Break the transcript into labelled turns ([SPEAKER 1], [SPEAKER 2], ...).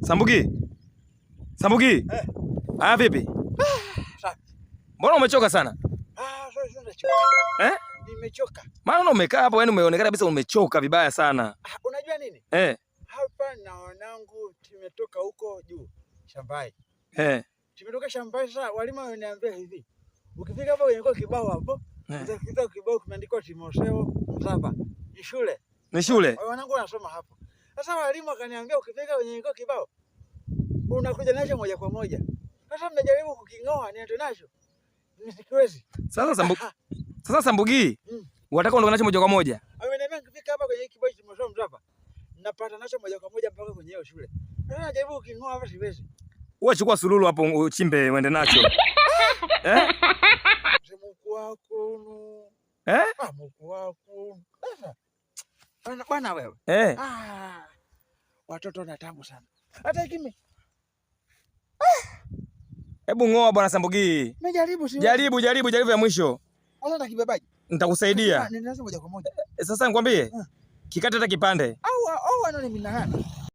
[SPEAKER 1] Sambugi. Sambugi. Ah, vipi? Mbona umechoka sana?
[SPEAKER 2] Sio nimechoka. Nimechoka.
[SPEAKER 1] Maana umekaa hapo yani umeonekana kabisa umechoka vibaya sana.
[SPEAKER 2] Unajua nini? Hapa na wanangu tumetoka huko juu shambani. Tumetoka shambani sasa walimu waniambia hivi. Ukifika hapo kwenye kibao hapo, utakuta kibao kimeandikwa Timotheo Mzaba. Ni shule.
[SPEAKER 1] Ni shule?
[SPEAKER 2] Wanangu wanasoma hapo. Sasa walimu wakaniambia ukifika kwenye kibao unakuja nacho moja kwa moja. Sasa mnajaribu kuking'oa niende nacho. Nisikiwezi.
[SPEAKER 1] Sasa Sambugi, unataka uondoke nacho moja kwa moja?
[SPEAKER 2] Ameniambia nikifika hapa kwenye kibao Timotheo Mzaba, napata nacho moja kwa moja mpaka kwenye hiyo shule. Sasa najaribu kuking'oa hapa siwezi.
[SPEAKER 1] Wewe chukua sululu hapo uchimbe uende nacho.
[SPEAKER 2] Mkuu wako. Mkuu wako. Bwana wewe. Watoto na tamu sana. Hata kimi.
[SPEAKER 1] Hebu ngoa bwana Sambugi.
[SPEAKER 2] Nimejaribu si.
[SPEAKER 1] Jaribu ya mwisho.
[SPEAKER 2] Sasa nakibebaje?
[SPEAKER 1] Nitakusaidia.
[SPEAKER 2] Ninaanza moja kwa moja.
[SPEAKER 1] Sasa nikwambie. Kikate hata kipande.
[SPEAKER 2] Au anoni minahana.